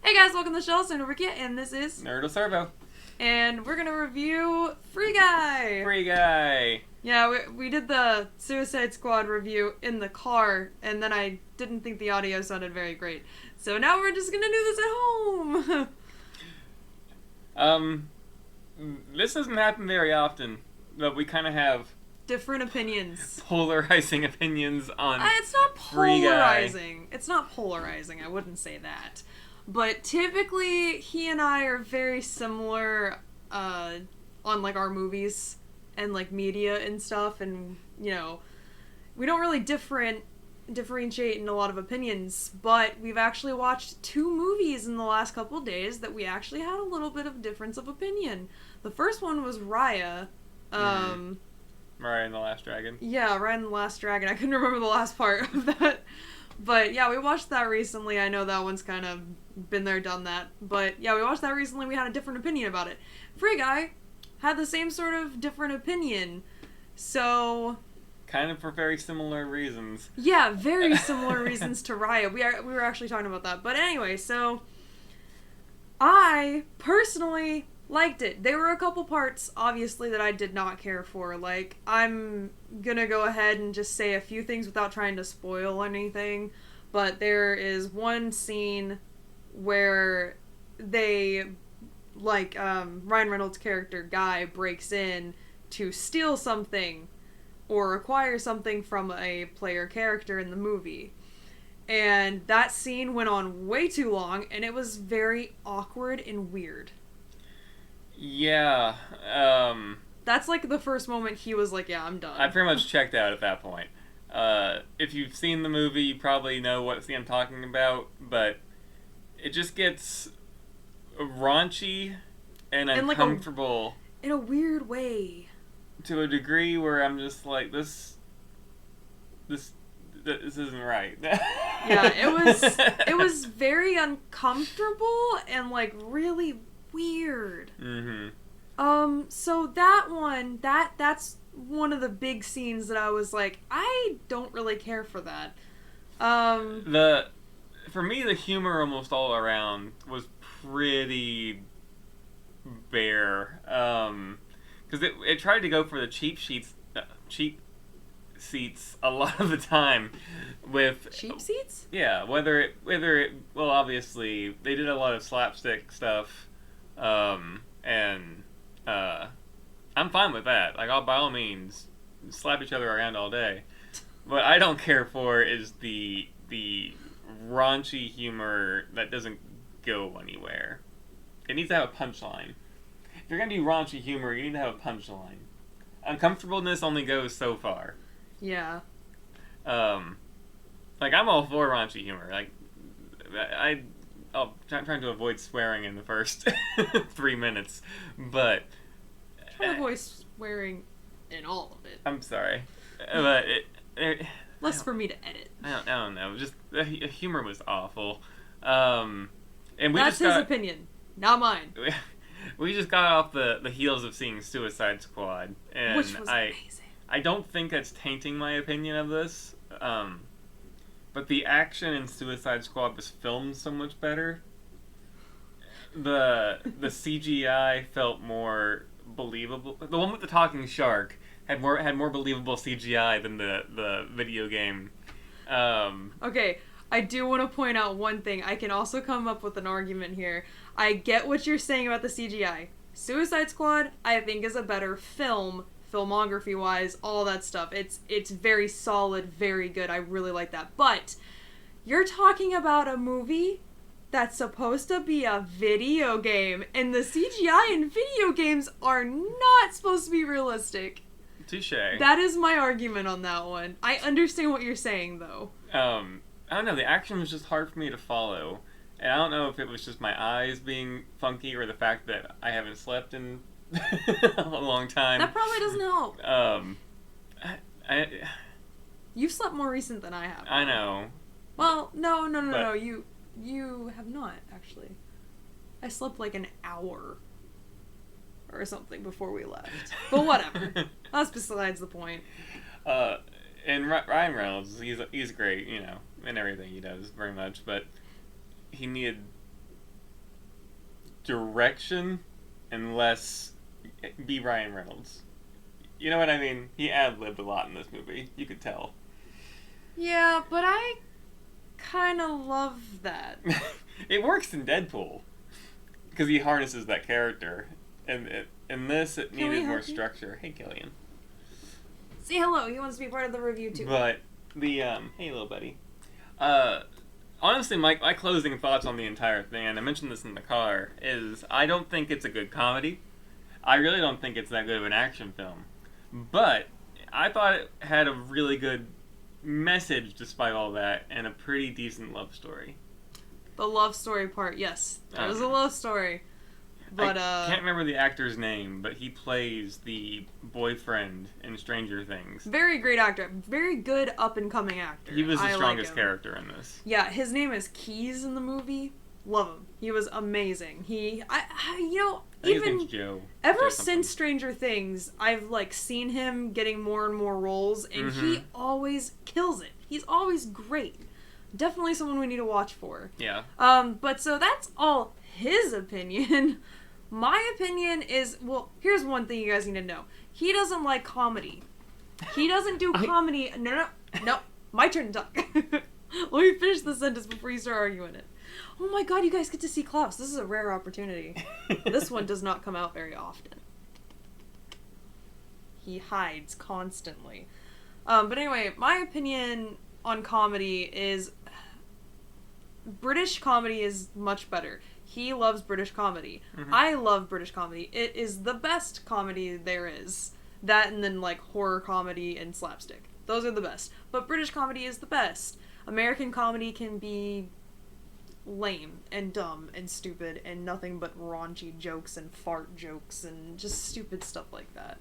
Hey guys, welcome to the show. I'm Ruekia, and this is Nerdtles. And we're gonna review Free Guy. Free Guy. Yeah, we did the Suicide Squad review in the car, and then I didn't think the audio sounded very great. So now we're just gonna do this at home. This doesn't happen very often, but we kind of have Different opinions. polarizing opinions on It's not Free Guy. polarizing. It's not polarizing. I wouldn't say that. But typically, he and I are very similar on like our movies and like media and stuff, and you know, we don't really differentiate in a lot of opinions. But we've actually watched two movies in the last couple days that we actually had a little bit of difference of opinion. The first one was Raya. Raya and the Last Dragon. Yeah, Raya and the Last Dragon. I couldn't remember the last part of that. But yeah, we watched that recently. I know that one's kind of been there, done that. But yeah, we watched that recently. We had a different opinion about it. Free Guy had the same sort of different opinion. So... kind of for very similar reasons. Yeah, very similar reasons to Raya. We were actually talking about that. But anyway, so... I personally liked it. There were a couple parts, obviously, that I did not care for. Like, I'm gonna go ahead and just say a few things without trying to spoil anything. But there is one scene where they, like, Ryan Reynolds' character, Guy, breaks in to steal something or acquire something from a player character in the movie. And that scene went on way too long, and it was very awkward and weird. Yeah, That's like the first moment he was like, yeah, I'm done. I pretty much checked out at that point. If you've seen the movie, you probably know what scene I'm talking about, but it just gets raunchy and uncomfortable. Like in a weird way. To a degree where I'm just like, this isn't right. Yeah, it was very uncomfortable and like really weird. Mm-hmm. So that one, that's one of the big scenes that I was like, I don't really care for that. For me, the humor almost all around was pretty bare. Because it tried to go for the cheap seats a lot of the time with cheap seats. Yeah, whether it well, obviously they did a lot of slapstick stuff, and I'm fine with that. Like, by all means, slap each other around all day. What I don't care for is the raunchy humor that doesn't go anywhere. It needs to have a punchline. If you're gonna do raunchy humor, you need to have a punchline. Uncomfortableness only goes so far. Yeah. Like, I'm all for raunchy humor. Like, I'm trying to avoid swearing in the first 3 minutes, but... Try to avoid swearing in all of it. I'm sorry. But less for me to edit. I don't know. Just, the humor was awful. And That's his opinion, not mine. We just got off the heels of seeing Suicide Squad, and which was amazing. I don't think that's tainting my opinion of this, but the action in Suicide Squad was filmed so much better. The CGI felt more believable. The one with the talking shark had more believable CGI than the video game. Okay, I do want to point out one thing. I can also come up with an argument here. I get what you're saying about the CGI. Suicide Squad, I think, is a better film, filmography-wise, all that stuff. It's very solid, very good. I really like that. But you're talking about a movie that's supposed to be a video game, and the CGI in video games are not supposed to be realistic. Touché. That is my argument on that one. I understand what you're saying, though. I don't know, the action was just hard for me to follow. And I don't know if it was just my eyes being funky or the fact that I haven't slept in a long time. That probably doesn't help. You've slept more recent than I have. I know. Well, no. You have not, actually. I slept like an hour or something before we left. But whatever. That's besides the point. And Ryan Reynolds, he's great, you know, in everything he does, very much, but he needed direction and less be Ryan Reynolds. You know what I mean? He ad-libbed a lot in this movie. You could tell. Yeah, but I kind of love that. It works in Deadpool because he harnesses that character, and in this it needed more structure. Hey, Killian. Say hello. He wants to be part of the review too. But the hey, little buddy. Honestly, my closing thoughts on the entire thing, and I mentioned this in the car, is I don't think it's a good comedy. I really don't think it's that good of an action film. But I thought it had a really good message despite all that, and a pretty decent love story. The love story part, yes. There was a love story. But I can't remember the actor's name, but he plays the boyfriend in Stranger Things. Very great actor. Very good up-and-coming actor. He was the strongest character in this. Yeah, his name is Keys in the movie. Love him. He was amazing. Even his name's Joe. Ever since Stranger Things, I've seen him getting more and more roles, and he always kills it. He's always great. Definitely someone we need to watch for. Yeah. But so that's all his opinion. My opinion is, well, here's one thing you guys need to know. He doesn't like comedy. He doesn't do comedy. No. My turn to talk. Let me finish the sentence before you start arguing it. Oh my god, you guys get to see Klaus. This is a rare opportunity. This one does not come out very often. He hides constantly. But anyway, my opinion on comedy is British comedy is much better. He loves British comedy. I love British comedy. It is the best comedy there is. That and then horror comedy and slapstick. Those are the best. But British comedy is the best. American comedy can be lame and dumb and stupid and nothing but raunchy jokes and fart jokes and just stupid stuff like that.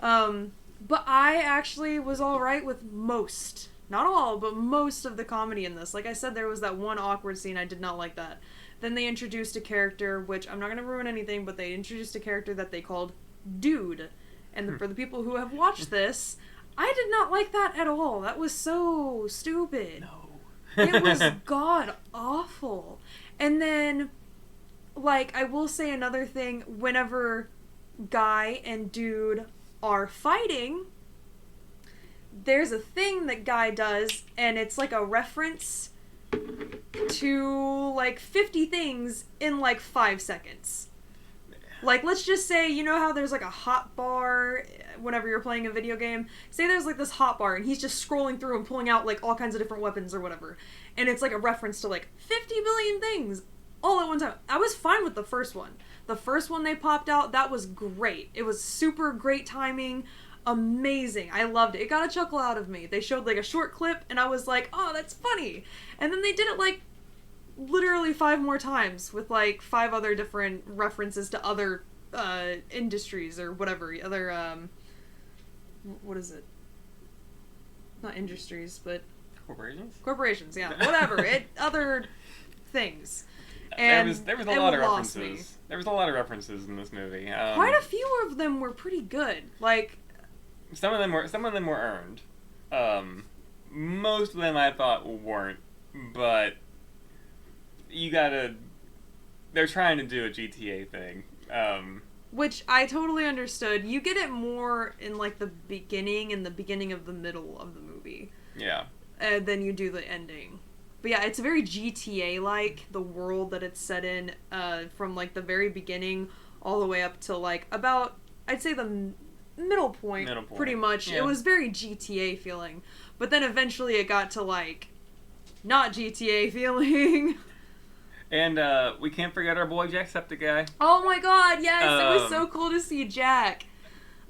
But I actually was alright with most, not all, but most of the comedy in this. Like I said, there was that one awkward scene. I did not like that. Then they introduced a character, which I'm not going to ruin anything, but they introduced a character that they called Dude. And for the people who have watched this, I did not like that at all. That was so stupid. No. It was god awful. And then, I will say another thing, whenever Guy and Dude are fighting, there's a thing that Guy does, and it's a reference to 50 things in 5 seconds. Let's just say, you know how there's a hot bar whenever you're playing a video game? Say there's this hot bar and he's just scrolling through and pulling out all kinds of different weapons or whatever. And it's a reference to 50 billion things all at one time. I was fine with the first one. The first one they popped out, that was great. It was super great timing. Amazing. I loved it. It got a chuckle out of me. They showed a short clip and I was like, oh, that's funny. And then they did it literally 5 more times with 5 other different references to other industries or whatever. Other, what is it? Not industries, but... Corporations? Corporations, yeah. Whatever. Other things. And there was a lot of references. There was a lot of references in this movie. Quite a few of them were pretty good. Some of them were earned. Most of them I thought weren't, but they're trying to do a GTA thing. Which I totally understood. You get it more in the beginning and the beginning of the middle of the movie. Yeah. Than you do the ending. But yeah, it's very GTA-like, the world that it's set in, from the very beginning all the way up to about, I'd say the middle point. Pretty much. Yeah. It was very GTA feeling. But then eventually it got to not GTA feeling. And we can't forget our boy Jacksepticeye. Oh my god, yes! It was so cool to see Jack.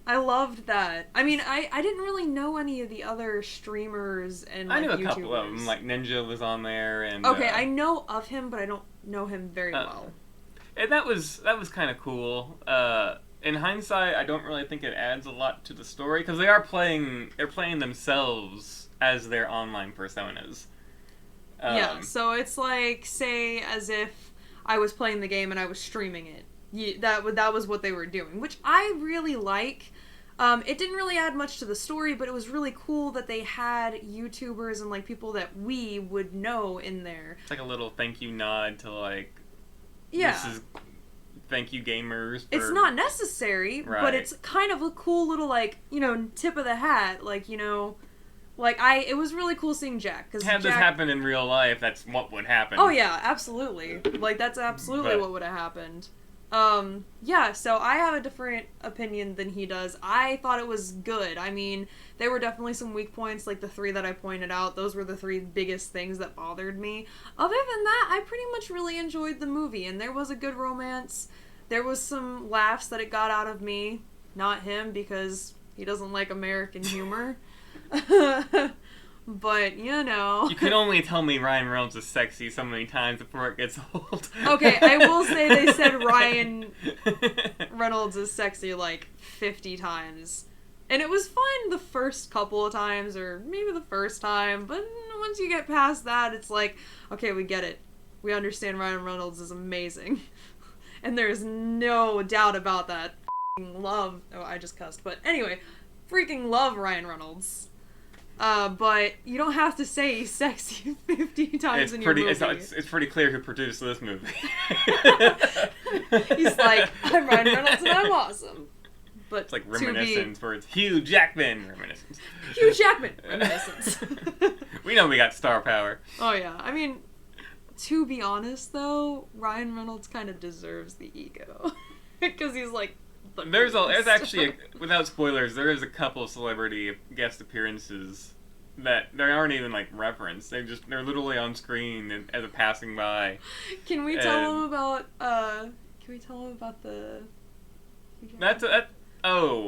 I loved that. I mean, I didn't really know any of the other streamers and I knew a YouTubers. couple of them. Ninja was on there, and okay, I know of him, but I don't know him very well. And that was kind of cool. In hindsight, I don't really think it adds a lot to the story because they're playing themselves as their online personas. Yeah, so it's say as if I was playing the game and I was streaming it. That was what they were doing, which I really like. It didn't really add much to the story, but it was really cool that they had YouTubers and people that we would know in there. It's a little thank you nod to yeah. This is thank you gamers. It's not necessary, Right. but it's kind of a cool little, like, you know, tip of the hat. Like, you know, like, it was really cool seeing Jack. Cause Had Jack, this happened in real life, that's what would happen. Oh, yeah, absolutely. Like, that's absolutely what would have happened. Yeah, so I have a different opinion than he does. I thought it was good. I mean, there were definitely some weak points, like the 3 that I pointed out. Those were the 3 biggest things that bothered me. Other than that, I pretty much really enjoyed the movie, and there was a good romance. There was some laughs that it got out of me. Not him, because he doesn't like American humor. But, you know. You can only tell me Ryan Reynolds is sexy so many times before it gets old. Okay, I will say they said Ryan Reynolds is sexy like 50 times. And it was fun the first couple of times, or maybe the first time, but once you get past that, it's like, okay, we get it. We understand Ryan Reynolds is amazing. And there's no doubt about that. Love. Oh, I just cussed. But anyway, freaking love Ryan Reynolds. But you don't have to say he's sexy 50 times in your movie. It's pretty clear who produced this movie. He's like, I'm Ryan Reynolds and I'm awesome. But it's like reminiscence, where it's Hugh Jackman reminiscence. Hugh Jackman reminiscence. We know we got star power. Oh yeah, I mean, to be honest though, Ryan Reynolds kind of deserves the ego. Because he's like, there's actually, without spoilers, there is a couple of celebrity guest appearances that they aren't even like referenced. They're literally on screen as a passing by. Can we tell him about the?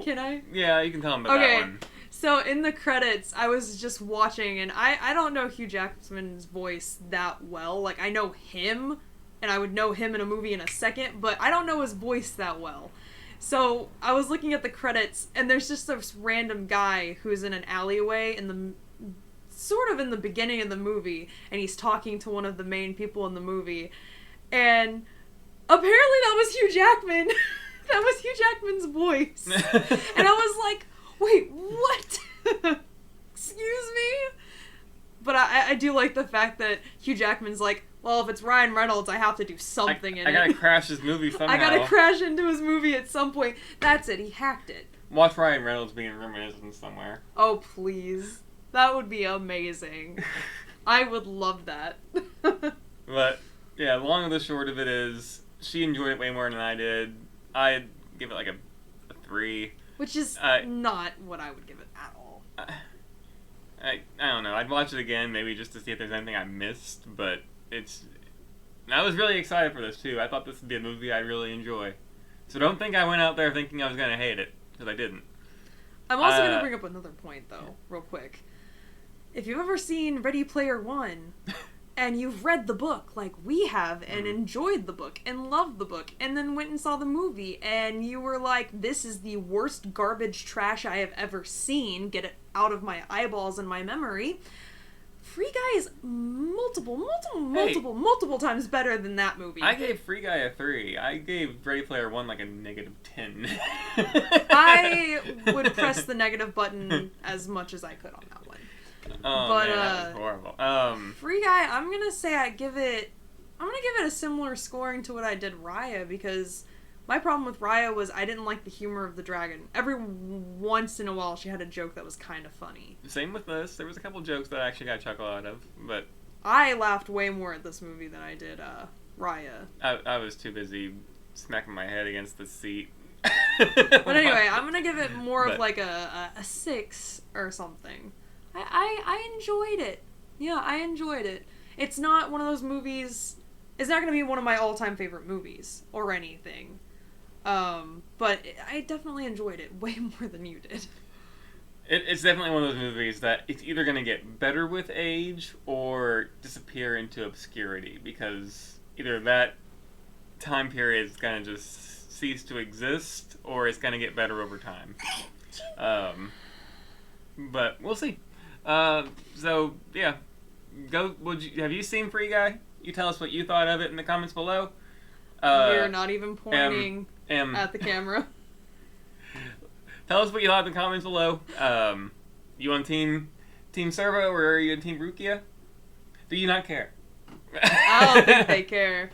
Can I? Yeah, you can tell him about that one. So in the credits, I was just watching, and I don't know Hugh Jackman's voice that well. Like, I know him, and I would know him in a movie in a second, but I don't know his voice that well. So I was looking at the credits, and there's just this random guy who's in an alleyway sort of in the beginning of the movie, and he's talking to one of the main people in the movie, and apparently that was Hugh Jackman. That was Hugh Jackman's voice. And I was like, wait, what? Excuse me? But I do like the fact that Hugh Jackman's like, well, if it's Ryan Reynolds, I have to do something in it. I gotta crash his movie somehow. I gotta crash into his movie at some point. That's it, he hacked it. Watch Ryan Reynolds being reminiscent somewhere. Oh, please. That would be amazing. I would love that. But, yeah, the long and the short of it is, she enjoyed it way more than I did. I'd give it like a 3. Which is not what I would give it at all. I don't know. I'd watch it again, maybe just to see if there's anything I missed, but I was really excited for this, too. I thought this would be a movie I'd really enjoy. So don't think I went out there thinking I was going to hate it, because I didn't. I'm also going to bring up another point, though, real quick. If you've ever seen Ready Player One, and you've read the book like we have, and enjoyed the book, and loved the book, and then went and saw the movie, and you were like, this is the worst garbage trash I have ever seen, get it out of my eyeballs and my memory, Free Guy is multiple times better than that movie. I gave Free Guy a 3. I gave Ready Player One like a -10. I would press the negative button as much as I could on that one. Oh, but, man, that was horrible. Free Guy, I'm gonna say I'm gonna give it a similar scoring to what I did Raya, because my problem with Raya was I didn't like the humor of the dragon. Every once in a while she had a joke that was kind of funny. Same with this. There was a couple jokes that I actually got a chuckle out of, but I laughed way more at this movie than I did Raya. I was too busy smacking my head against the seat. But anyway, I'm gonna give it more of like a 6 or something. I enjoyed it. Yeah, I enjoyed it. It's not one of those movies. It's not going to be one of my all-time favorite movies or anything. But I definitely enjoyed it way more than you did. It's definitely one of those movies that it's either going to get better with age or disappear into obscurity, because either that time period is going to just cease to exist or it's going to get better over time. But we'll see. So yeah, have you seen Free Guy? You tell us what you thought of it in the comments below. You're not even pointing at the camera. Tell us what you thought in the comments below. You on Team Servo, or are you on Team Ruekia? Do you not care? I don't think they care.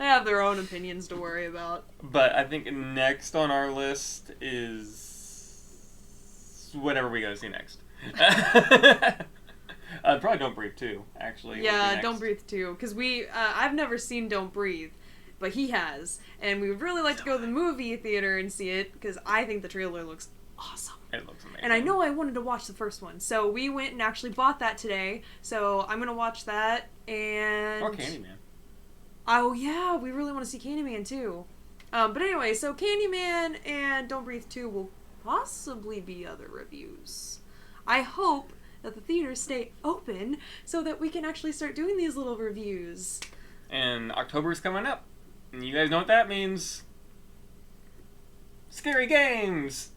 They have their own opinions to worry about. But I think next on our list is whatever we go see next. Probably Don't Breathe 2, actually. Yeah, Don't Breathe 2. Because I've never seen Don't Breathe, but he has. And we would really like to go to the movie theater and see it, because I think the trailer looks awesome. It looks amazing. And I know I wanted to watch the first one, so we went and actually bought that today. So I'm gonna watch that and. Or Candyman. Oh yeah, we really want to see Candyman too. But anyway, so Candyman and Don't Breathe 2 will possibly be other reviews. I hope that the theaters stay open so that we can actually start doing these little reviews. And October's coming up, and you guys know what that means. Scary games.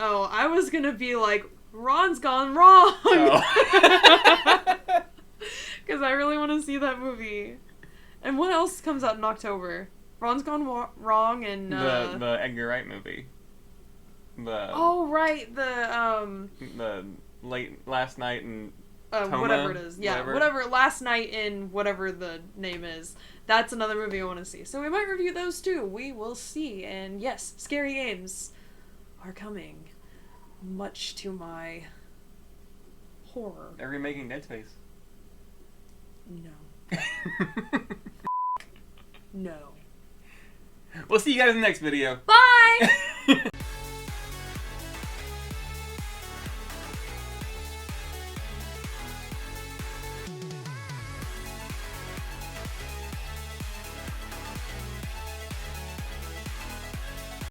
Oh, I was gonna be like, Ron's gone wrong! Oh. Because I really want to see that movie. And what else comes out in October? Ron's Gone Wrong and... The Edgar Wright movie. Oh, right, The Last Night in... Toma, whatever it is. Yeah, whatever. Last Night in whatever the name is. That's another movie I want to see. So we might review those too. We will see. And yes, scary games are coming, much to my horror. They're remaking Dead Space. No. No. We'll see you guys in the next video. Bye!